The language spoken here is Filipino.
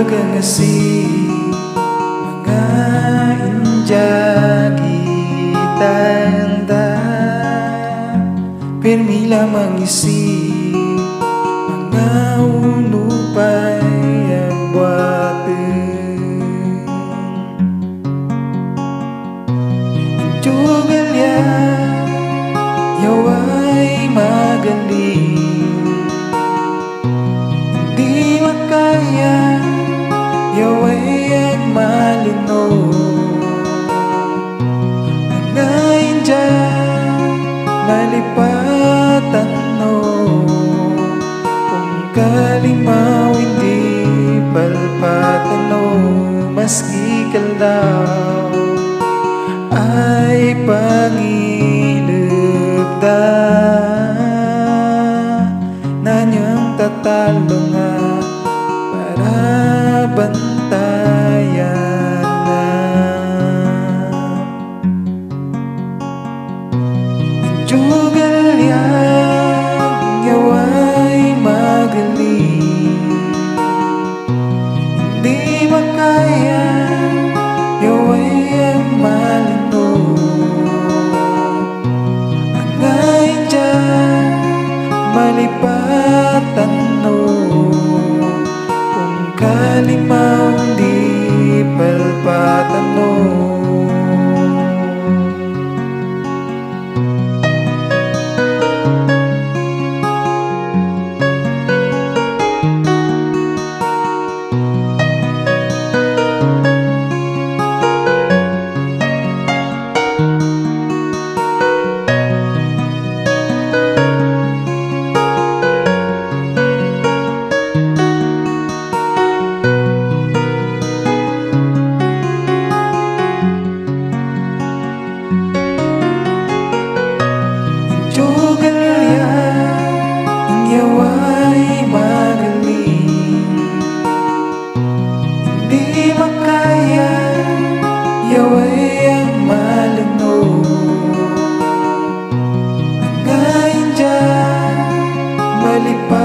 pagangasi mga injagi tanda pirmi lamang isip mga unupay agbuaten injugalya yaway magaling di makaya yaway agmalino ngayon dyan malipatan no kung kalimaw hindi palpatan no maski kalaw ay pangilagda nanyang tatalo nga para bantayan na injugalyang yaway magaling hindi makaya yaway ang malino ang ngayon dyan malipatan no kung kalimaw di palpatan no yaway magaling hindi makaya yaway ang malino ang ngayon dyan malipatan